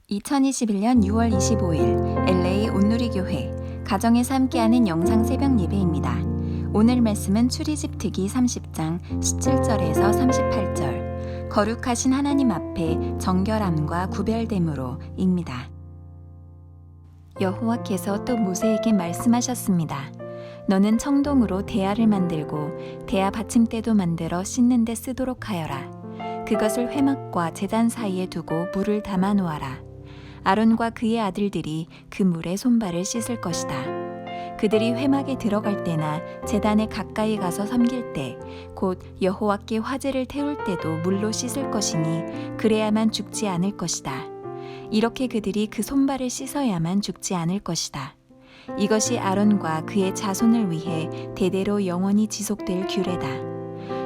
2021년 6월 25일 LA 온누리교회 가정에서 함께하는 영상 새벽 예배입니다. 오늘 말씀은 출애굽 특기 30장 17절에서 38절 거룩하신 하나님 앞에 정결함과 구별됨으로입니다. 여호와께서 또 모세에게 말씀하셨습니다. 너는 청동으로 대야를 만들고 대야 받침대도 만들어 씻는 데 쓰도록 하여라. 그것을 회막과 제단 사이에 두고 물을 담아 놓아라. 아론과 그의 아들들이 그 물에 손발을 씻을 것이다. 그들이 회막에 들어갈 때나 제단에 가까이 가서 섬길 때 곧 여호와께 화제를 태울 때도 물로 씻을 것이니 그래야만 죽지 않을 것이다. 이렇게 그들이 그 손발을 씻어야만 죽지 않을 것이다. 이것이 아론과 그의 자손을 위해 대대로 영원히 지속될 규례다.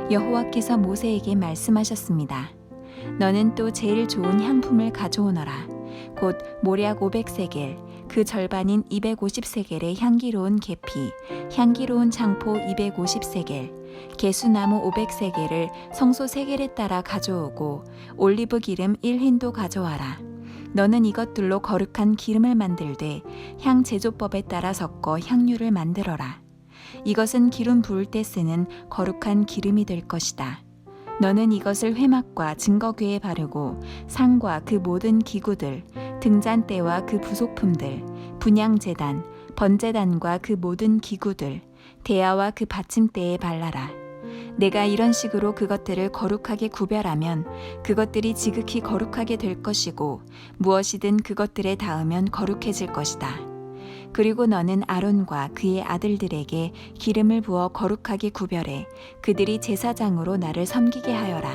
여호와께서 모세에게 말씀하셨습니다. 너는 또 제일 좋은 향품을 가져오너라. 곧 모략 500세겔, 그 절반인 250세겔의 향기로운 계피, 향기로운 창포 250세겔, 개수나무 500세겔을 성소 세겔에 따라 가져오고 올리브 기름 1흰도 가져와라. 너는 이것들로 거룩한 기름을 만들되 향 제조법에 따라 섞어 향유를 만들어라. 이것은 기름 부을 때 쓰는 거룩한 기름이 될 것이다. 너는 이것을 회막과 증거궤에 바르고 상과 그 모든 기구들, 등잔대와 그 부속품들, 분향제단, 번제단과 그 모든 기구들, 대야와 그 받침대에 발라라. 내가 이런 식으로 그것들을 거룩하게 구별하면 그것들이 지극히 거룩하게 될 것이고 무엇이든 그것들에 닿으면 거룩해질 것이다. 그리고 너는 아론과 그의 아들들에게 기름을 부어 거룩하게 구별해 그들이 제사장으로 나를 섬기게 하여라.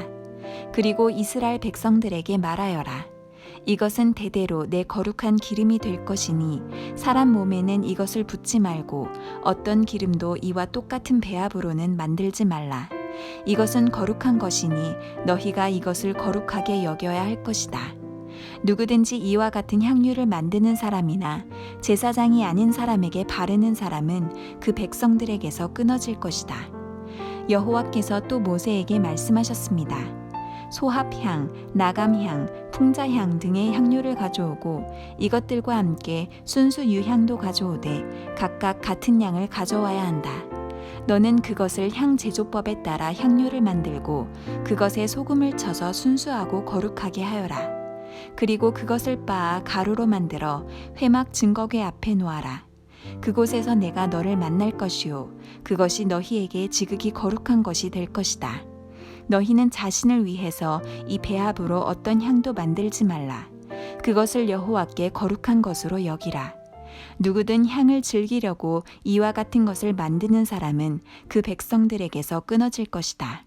그리고 이스라엘 백성들에게 말하여라. 이것은 대대로 내 거룩한 기름이 될 것이니 사람 몸에는 이것을 붓지 말고 어떤 기름도 이와 똑같은 배합으로는 만들지 말라. 이것은 거룩한 것이니 너희가 이것을 거룩하게 여겨야 할 것이다. 누구든지 이와 같은 향유를 만드는 사람이나 제사장이 아닌 사람에게 바르는 사람은 그 백성들에게서 끊어질 것이다. 여호와께서 또 모세에게 말씀하셨습니다. 소합향, 나감향, 풍자향 등의 향료를 가져오고 이것들과 함께 순수 유향도 가져오되 각각 같은 양을 가져와야 한다. 너는 그것을 향 제조법에 따라 향료를 만들고 그것에 소금을 쳐서 순수하고 거룩하게 하여라. 그리고 그것을 빻아 가루로 만들어 회막 증거궤 앞에 놓아라. 그곳에서 내가 너를 만날 것이요 그것이 너희에게 지극히 거룩한 것이 될 것이다. 너희는 자신을 위해서 이 배합으로 어떤 향도 만들지 말라. 그것을 여호와께 거룩한 것으로 여기라. 누구든 향을 즐기려고 이와 같은 것을 만드는 사람은 그 백성들에게서 끊어질 것이다.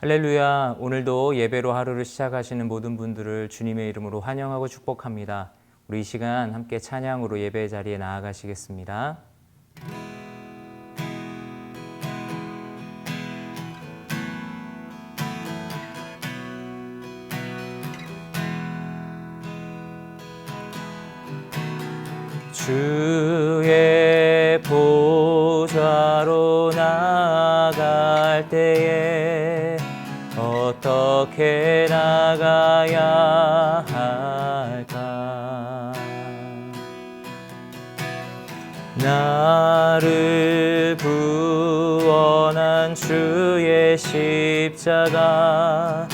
할렐루야. 오늘도 예배로 하루를 시작하시는 모든 분들을 주님의 이름으로 환영하고 축복합니다. 우리 이 시간 함께 찬양으로 예배 자리에 나아가시겠습니다. 주의 보좌로 나아갈 때에 어떻게 나가야 할까? 나를 구원한 주의 십자가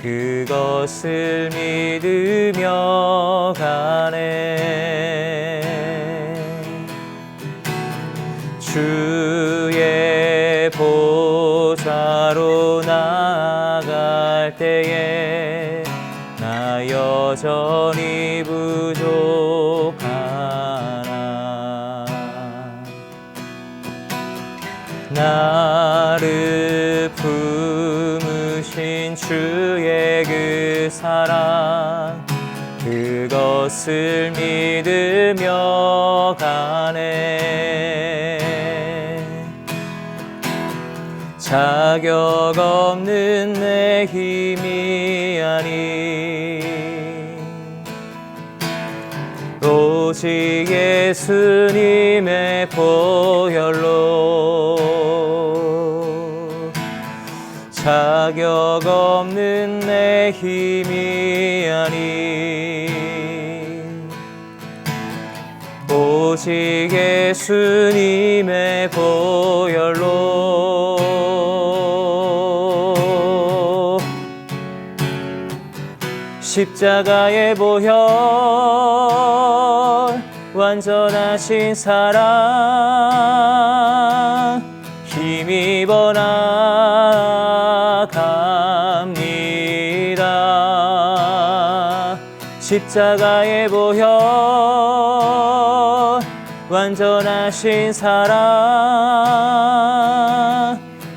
그것을 믿으며 가네. 주의 보좌로 나아갈 때에 나 여전히 부족하나. 나를 품으신 주의 그 사랑 그것을 믿으며 가네. 자격 없는 내 힘이 아니 오직 예수님의 보혈로 자격 없는 내 힘이 아니 오직 예수님의 보혈로 십자가의 보혈 완전하신 사랑 힘입어 나갑니다. 십자가의 보혈 완전하신 사랑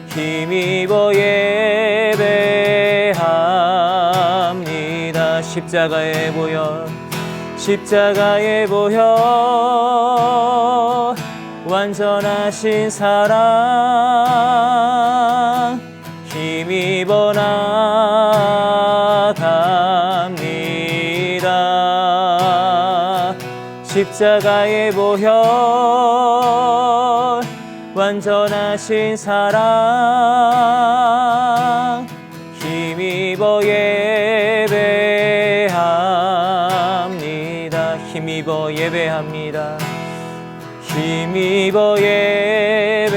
힘입어 예배합니다. 십자가의 보혈 십자가의 보혈 완전하신 사랑 힘입어 나갑니다. 십자가의 보혈 완전하신 사랑 힘입어 예배합니다. 힘입어 예배합니다. 힘입어 예배합니다.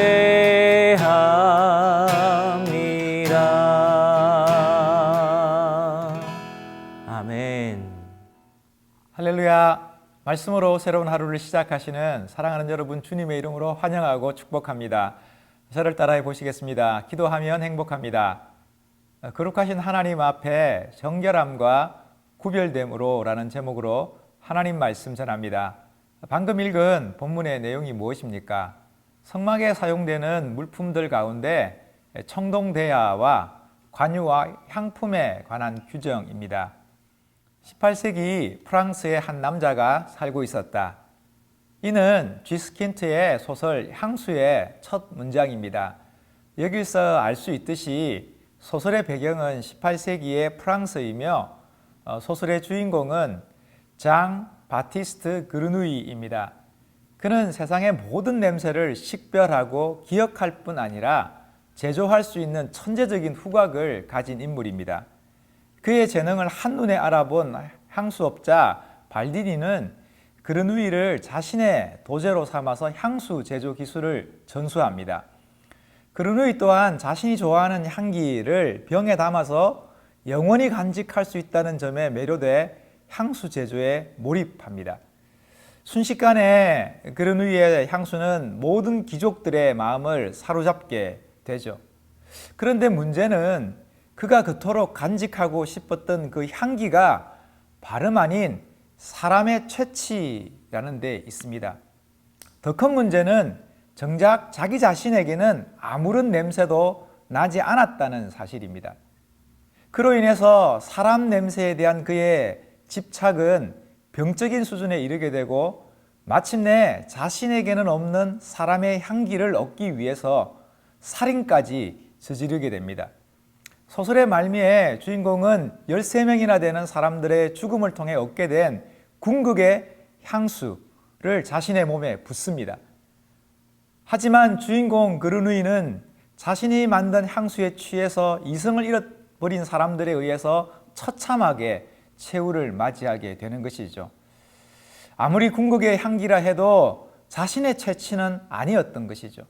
아멘. 할렐루야. 말씀으로 새로운 하루를 시작하시는 사랑하는 여러분 주님의 이름으로 환영하고 축복합니다. 저를 따라해 보시겠습니다. 기도하면 행복합니다. 거룩하신 하나님 앞에 정결함과 구별됨으로 라는 제목으로 하나님 말씀 전합니다. 방금 읽은 본문의 내용이 무엇입니까? 성막에 사용되는 물품들 가운데 청동대야와 관유와 향품에 관한 규정입니다. 18세기 프랑스의 한 남자가 살고 있었다. 이는 쥐스킨트의 소설 향수의 첫 문장입니다. 여기서 알 수 있듯이 소설의 배경은 18세기의 프랑스이며 소설의 주인공은 장 바티스트 그르누이입니다. 그는 세상의 모든 냄새를 식별하고 기억할 뿐 아니라 제조할 수 있는 천재적인 후각을 가진 인물입니다. 그의 재능을 한눈에 알아본 향수업자 발디니는 그르누이를 자신의 도제로 삼아서 향수 제조 기술을 전수합니다. 그르누이 또한 자신이 좋아하는 향기를 병에 담아서 영원히 간직할 수 있다는 점에 매료돼 향수 제조에 몰입합니다. 순식간에 그르누이의 향수는 모든 귀족들의 마음을 사로잡게 되죠. 그런데 문제는 그가 그토록 간직하고 싶었던 그 향기가 발음 아닌 사람의 채취라는 데 있습니다. 더 큰 문제는 정작 자기 자신에게는 아무런 냄새도 나지 않았다는 사실입니다. 그로 인해서 사람 냄새에 대한 그의 집착은 병적인 수준에 이르게 되고 마침내 자신에게는 없는 사람의 향기를 얻기 위해서 살인까지 저지르게 됩니다. 소설의 말미에 주인공은 13명이나 되는 사람들의 죽음을 통해 얻게 된 궁극의 향수를 자신의 몸에 붓습니다. 하지만 주인공 그르누이는 자신이 만든 향수에 취해서 이성을 잃어버린 사람들에 의해서 처참하게 최후를 맞이하게 되는 것이죠. 아무리 궁극의 향기라 해도 자신의 채취는 아니었던 것이죠.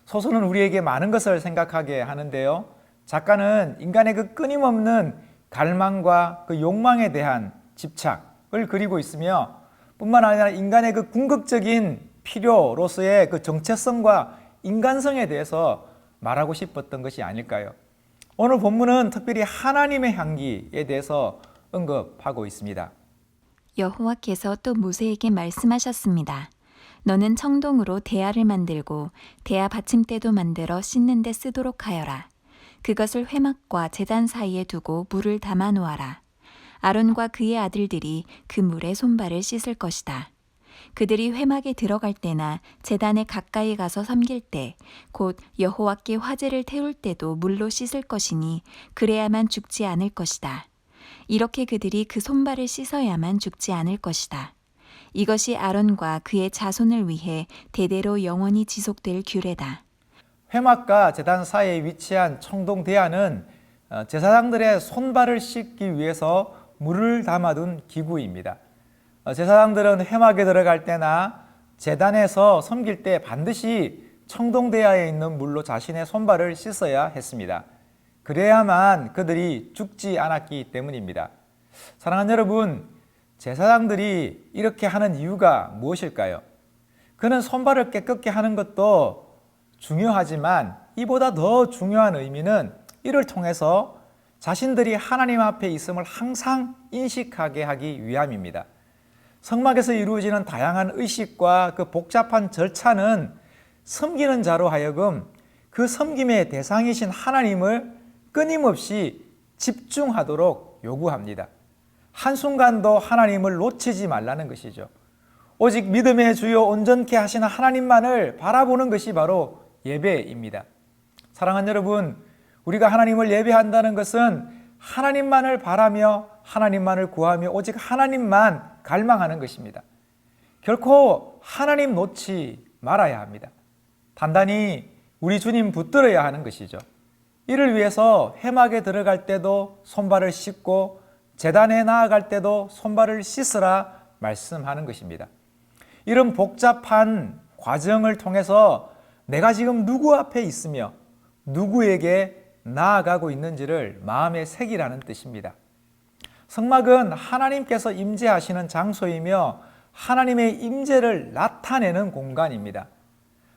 소설은 우리에게 많은 것을 생각하게 하는데요. 작가는 인간의 그 끊임없는 갈망과 그 욕망에 대한 집착을 그리고 있으며 뿐만 아니라 인간의 그 궁극적인 필요로서의 그 정체성과 인간성에 대해서 말하고 싶었던 것이 아닐까요? 오늘 본문은 특별히 하나님의 향기에 대해서 언급하고 있습니다. 여호와께서 또 모세에게 말씀하셨습니다. 너는 청동으로 대야를 만들고 대야 받침대도 만들어 씻는 데 쓰도록 하여라. 그것을 회막과 제단 사이에 두고 물을 담아 놓아라. 아론과 그의 아들들이 그 물에 손발을 씻을 것이다. 그들이 회막에 들어갈 때나 제단에 가까이 가서 섬길 때, 곧 여호와께 화제를 태울 때도 물로 씻을 것이니 그래야만 죽지 않을 것이다. 이렇게 그들이 그 손발을 씻어야만 죽지 않을 것이다. 이것이 아론과 그의 자손을 위해 대대로 영원히 지속될 규례다. 회막과 제단 사이에 위치한 청동대야는 제사장들의 손발을 씻기 위해서 물을 담아둔 기구입니다. 제사장들은 회막에 들어갈 때나 제단에서 섬길 때 반드시 청동대야에 있는 물로 자신의 손발을 씻어야 했습니다. 그래야만 그들이 죽지 않았기 때문입니다. 사랑하는 여러분, 제사장들이 이렇게 하는 이유가 무엇일까요? 그는 손발을 깨끗게 하는 것도 중요하지만 이보다 더 중요한 의미는 이를 통해서 자신들이 하나님 앞에 있음을 항상 인식하게 하기 위함입니다. 성막에서 이루어지는 다양한 의식과 그 복잡한 절차는 섬기는 자로 하여금 그 섬김의 대상이신 하나님을 끊임없이 집중하도록 요구합니다. 한순간도 하나님을 놓치지 말라는 것이죠. 오직 믿음의 주요 온전케 하시는 하나님만을 바라보는 것이 바로 예배입니다. 사랑하는 여러분, 우리가 하나님을 예배한다는 것은 하나님만을 바라며 하나님만을 구하며 오직 하나님만 갈망하는 것입니다. 결코 하나님 놓지 말아야 합니다. 단단히 우리 주님 붙들어야 하는 것이죠. 이를 위해서 회막에 들어갈 때도 손발을 씻고 제단에 나아갈 때도 손발을 씻으라 말씀하는 것입니다. 이런 복잡한 과정을 통해서 내가 지금 누구 앞에 있으며 누구에게 나아가고 있는지를 마음에 새기라는 뜻입니다. 성막은 하나님께서 임재하시는 장소이며 하나님의 임재를 나타내는 공간입니다.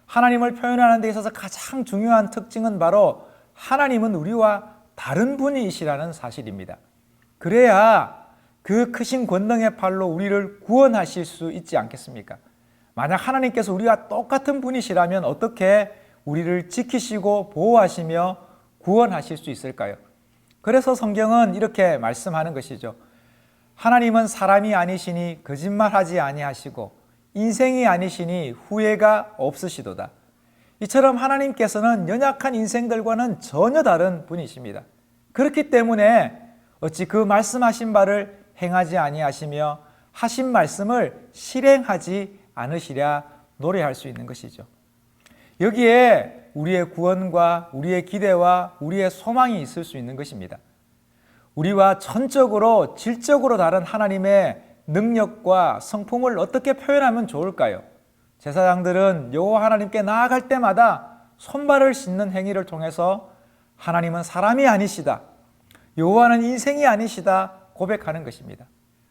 하나님을 표현하는 데 있어서 가장 중요한 특징은 바로 하나님은 우리와 다른 분이시라는 사실입니다. 그래야 그 크신 권능의 팔로 우리를 구원하실 수 있지 않겠습니까? 만약 하나님께서 우리와 똑같은 분이시라면 어떻게 우리를 지키시고 보호하시며 구원하실 수 있을까요? 그래서 성경은 이렇게 말씀하는 것이죠. 하나님은 사람이 아니시니 거짓말하지 아니하시고 인생이 아니시니 후회가 없으시도다. 이처럼 하나님께서는 연약한 인생들과는 전혀 다른 분이십니다. 그렇기 때문에 어찌 그 말씀하신 바를 행하지 아니하시며 하신 말씀을 실행하지 않으시랴 노래할 수 있는 것이죠. 여기에 우리의 구원과 우리의 기대와 우리의 소망이 있을 수 있는 것입니다. 우리와 전적으로 질적으로 다른 하나님의 능력과 성품을 어떻게 표현하면 좋을까요? 제사장들은 여호와 하나님께 나아갈 때마다 손발을 씻는 행위를 통해서 하나님은 사람이 아니시다, 여호와는 인생이 아니시다 고백하는 것입니다.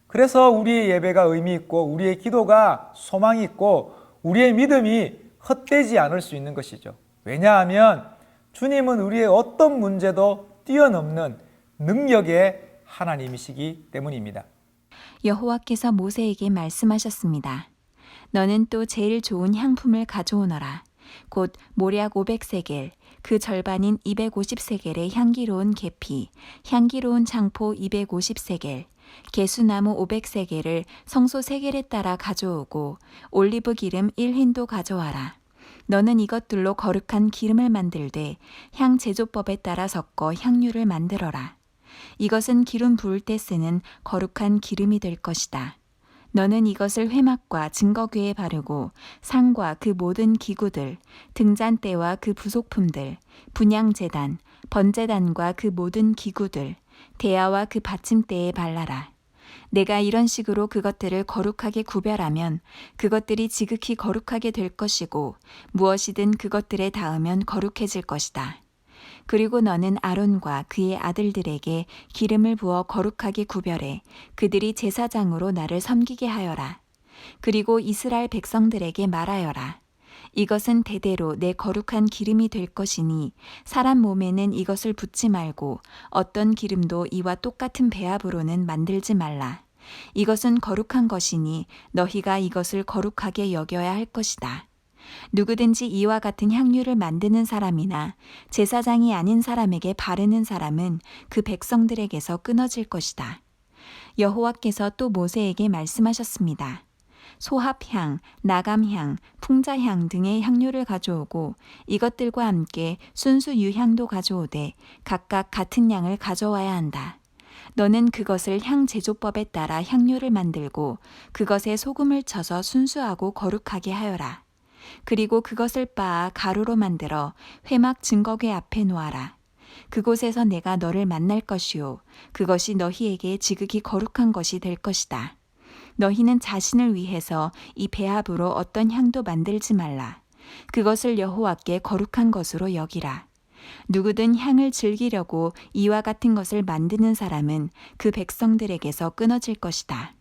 그래서 우리의 예배가 의미 있고 우리의 기도가 소망이 있고 우리의 믿음이 헛되지 않을 수 있는 것이죠. 왜냐하면 주님은 우리의 어떤 문제도 뛰어넘는 능력의 하나님이시기 때문입니다. 여호와께서 모세에게 말씀하셨습니다. 너는 또 제일 좋은 향품을 가져오너라. 곧 모략 500세겔, 그 절반인 250세겔의 향기로운 계피, 향기로운 장포 250세겔, 개수나무 500세겔을 성소 세겔에 따라 가져오고 올리브 기름 1흰도 가져와라. 너는 이것들로 거룩한 기름을 만들되 향 제조법에 따라 섞어 향유를 만들어라. 이것은 기름 부을 때 쓰는 거룩한 기름이 될 것이다. 너는 이것을 회막과 증거궤에 바르고 상과 그 모든 기구들, 등잔대와 그 부속품들, 분향제단, 번제단과 그 모든 기구들, 대야와 그 받침대에 발라라. 내가 이런 식으로 그것들을 거룩하게 구별하면 그것들이 지극히 거룩하게 될 것이고 무엇이든 그것들에 닿으면 거룩해질 것이다. 그리고 너는 아론과 그의 아들들에게 기름을 부어 거룩하게 구별해 그들이 제사장으로 나를 섬기게 하여라. 그리고 이스라엘 백성들에게 말하여라. 이것은 대대로 내 거룩한 기름이 될 것이니 사람 몸에는 이것을 붓지 말고 어떤 기름도 이와 똑같은 배합으로는 만들지 말라. 이것은 거룩한 것이니 너희가 이것을 거룩하게 여겨야 할 것이다. 누구든지 이와 같은 향유를 만드는 사람이나 제사장이 아닌 사람에게 바르는 사람은 그 백성들에게서 끊어질 것이다. 여호와께서 또 모세에게 말씀하셨습니다. 소합향, 나감향, 풍자향 등의 향유를 가져오고 이것들과 함께 순수 유향도 가져오되 각각 같은 양을 가져와야 한다. 너는 그것을 향 제조법에 따라 향유를 만들고 그것에 소금을 쳐서 순수하고 거룩하게 하여라. 그리고 그것을 빻아 가루로 만들어 회막 증거궤 앞에 놓아라. 그곳에서 내가 너를 만날 것이요 그것이 너희에게 지극히 거룩한 것이 될 것이다. 너희는 자신을 위해서 이 배합으로 어떤 향도 만들지 말라. 그것을 여호와께 거룩한 것으로 여기라. 누구든 향을 즐기려고 이와 같은 것을 만드는 사람은 그 백성들에게서 끊어질 것이다.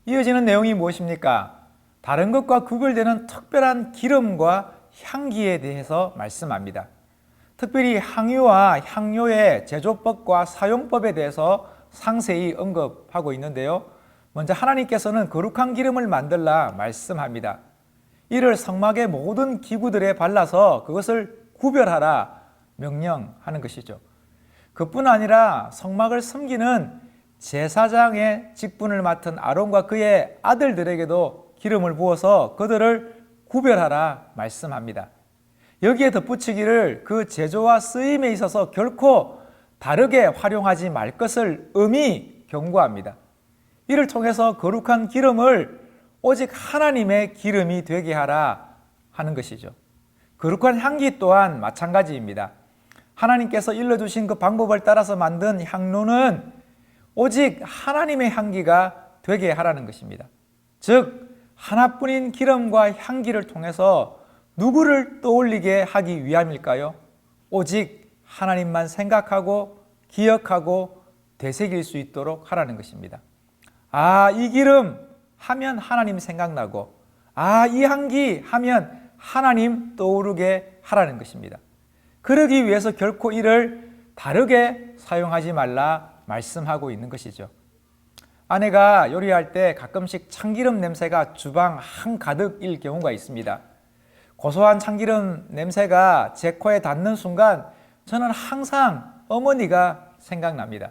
이어지는 내용이 무엇입니까? 다른 것과 구별되는 특별한 기름과 향기에 대해서 말씀합니다. 특별히 향유와 향료의 제조법과 사용법에 대해서 상세히 언급하고 있는데요. 먼저 하나님께서는 거룩한 기름을 만들라 말씀합니다. 이를 성막의 모든 기구들에 발라서 그것을 구별하라 명령하는 것이죠. 그뿐 아니라 성막을 섬기는 제사장의 직분을 맡은 아론과 그의 아들들에게도 기름을 부어서 그들을 구별하라 말씀합니다. 여기에 덧붙이기를 그 제조와 쓰임에 있어서 결코 다르게 활용하지 말 것을 엄히 경고합니다. 이를 통해서 거룩한 기름을 오직 하나님의 기름이 되게 하라 하는 것이죠. 거룩한 향기 또한 마찬가지입니다. 하나님께서 일러주신 그 방법을 따라서 만든 향로는 오직 하나님의 향기가 되게 하라는 것입니다. 즉 하나뿐인 기름과 향기를 통해서 누구를 떠올리게 하기 위함일까요? 오직 하나님만 생각하고 기억하고 되새길 수 있도록 하라는 것입니다. 이 기름 하면 하나님 생각나고, 이 향기 하면 하나님 떠오르게 하라는 것입니다. 그러기 위해서 결코 이를 다르게 사용하지 말라 말씀하고 있는 것이죠. 아내가 요리할 때 가끔씩 참기름 냄새가 주방 한가득일 경우가 있습니다. 고소한 참기름 냄새가 제 코에 닿는 순간 저는 항상 어머니가 생각납니다.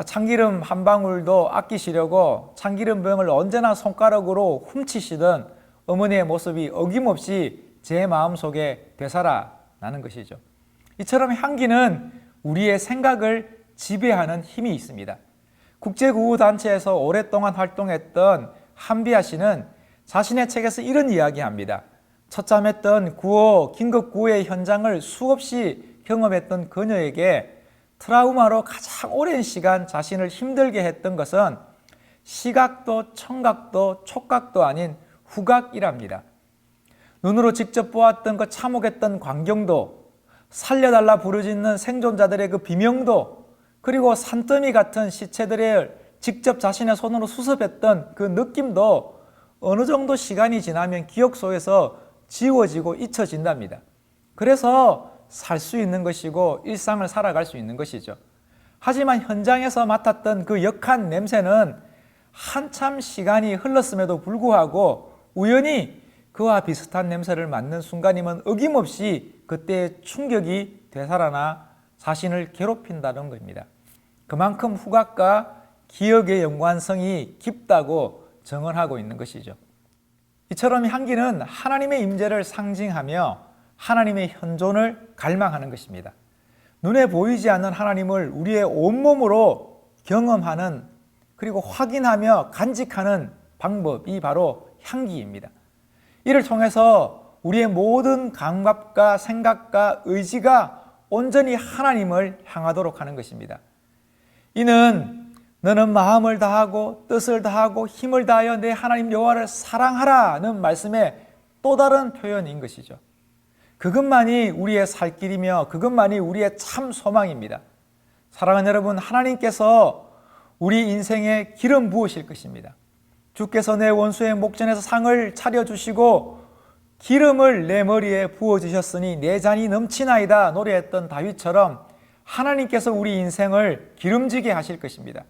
참기름 한 방울도 아끼시려고 참기름병을 언제나 손가락으로 훔치시던 어머니의 모습이 어김없이 제 마음속에 되살아나는 것이죠. 이처럼 향기는 우리의 생각을 지배하는 힘이 있습니다. 국제구호단체에서 오랫동안 활동했던 한비아 씨는 자신의 책에서 이런 이야기합니다. 처참했던 긴급 구호의 현장을 수없이 경험했던 그녀에게 트라우마로 가장 오랜 시간 자신을 힘들게 했던 것은 시각도 청각도 촉각도 아닌 후각이랍니다. 눈으로 직접 보았던 그 참혹했던 광경도, 살려달라 부르짖는 생존자들의 그 비명도, 그리고 산더미 같은 시체들을 직접 자신의 손으로 수습했던 그 느낌도 어느 정도 시간이 지나면 기억 속에서 지워지고 잊혀진답니다. 그래서 살 수 있는 것이고 일상을 살아갈 수 있는 것이죠. 하지만 현장에서 맡았던 그 역한 냄새는 한참 시간이 흘렀음에도 불구하고 우연히 그와 비슷한 냄새를 맡는 순간이면 어김없이 그때의 충격이 되살아나 자신을 괴롭힌다는 겁니다. 그만큼 후각과 기억의 연관성이 깊다고 정언하고 있는 것이죠. 이처럼 향기는 하나님의 임재를 상징하며 하나님의 현존을 갈망하는 것입니다. 눈에 보이지 않는 하나님을 우리의 온몸으로 경험하는, 그리고 확인하며 간직하는 방법이 바로 향기입니다. 이를 통해서 우리의 모든 감각과 생각과 의지가 온전히 하나님을 향하도록 하는 것입니다. 이는 너는 마음을 다하고 뜻을 다하고 힘을 다하여 내 하나님 여호와를 사랑하라는 말씀의 또 다른 표현인 것이죠. 그것만이 우리의 살 길이며 그것만이 우리의 참 소망입니다. 사랑하는 여러분, 하나님께서 우리 인생에 기름 부으실 것입니다. 주께서 내 원수의 목전에서 상을 차려주시고 기름을 내 머리에 부어주셨으니 내 잔이 넘치나이다 노래했던 다윗처럼 하나님께서 우리 인생을 기름지게 하실 것입니다.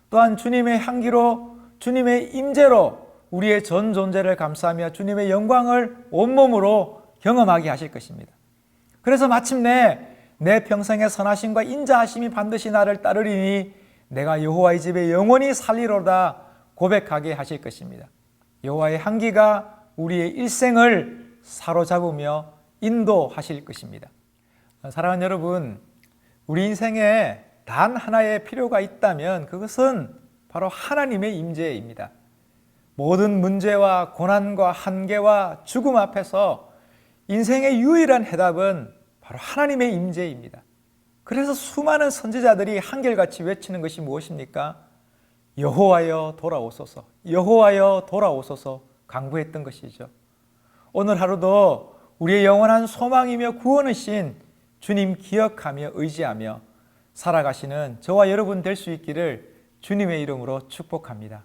또한 주님의 향기로, 주님의 임재로 우리의 전 존재를 감싸며 주님의 영광을 온몸으로 경험하게 하실 것입니다. 그래서 마침내 내 평생의 선하심과 인자하심이 반드시 나를 따르리니 내가 여호와의 집에 영원히 살리로다 고백하게 하실 것입니다. 여호와의 향기가 우리의 일생을 사로잡으며 인도하실 것입니다. 사랑하는 여러분, 우리 인생에 단 하나의 필요가 있다면 그것은 바로 하나님의 임재입니다. 모든 문제와 고난과 한계와 죽음 앞에서 인생의 유일한 해답은 바로 하나님의 임재입니다. 그래서 수많은 선지자들이 한결같이 외치는 것이 무엇입니까? 여호와여 돌아오소서, 여호와여 돌아오소서 간구했던 것이죠. 오늘 하루도 우리의 영원한 소망이며 구원이신 주님 기억하며 의지하며 살아가시는 저와 여러분 될 수 있기를 주님의 이름으로 축복합니다.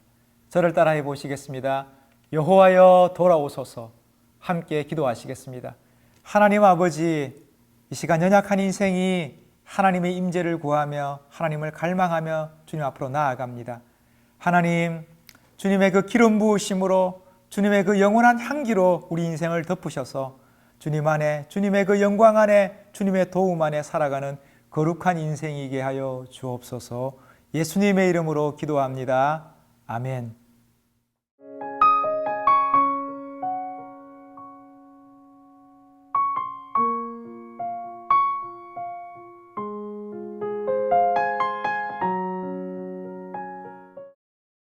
저를 따라해 보시겠습니다. 여호와여 돌아오소서. 함께 기도하시겠습니다. 하나님 아버지, 이 시간 연약한 인생이 하나님의 임재를 구하며 하나님을 갈망하며 주님 앞으로 나아갑니다. 하나님, 주님의 그 기름 부으심으로 주님의 그 영원한 향기로 우리 인생을 덮으셔서 주님 안에, 주님의 그 영광 안에, 주님의 도움 안에 살아가는 거룩한 인생이게 하여 주옵소서. 예수님의 이름으로 기도합니다. 아멘.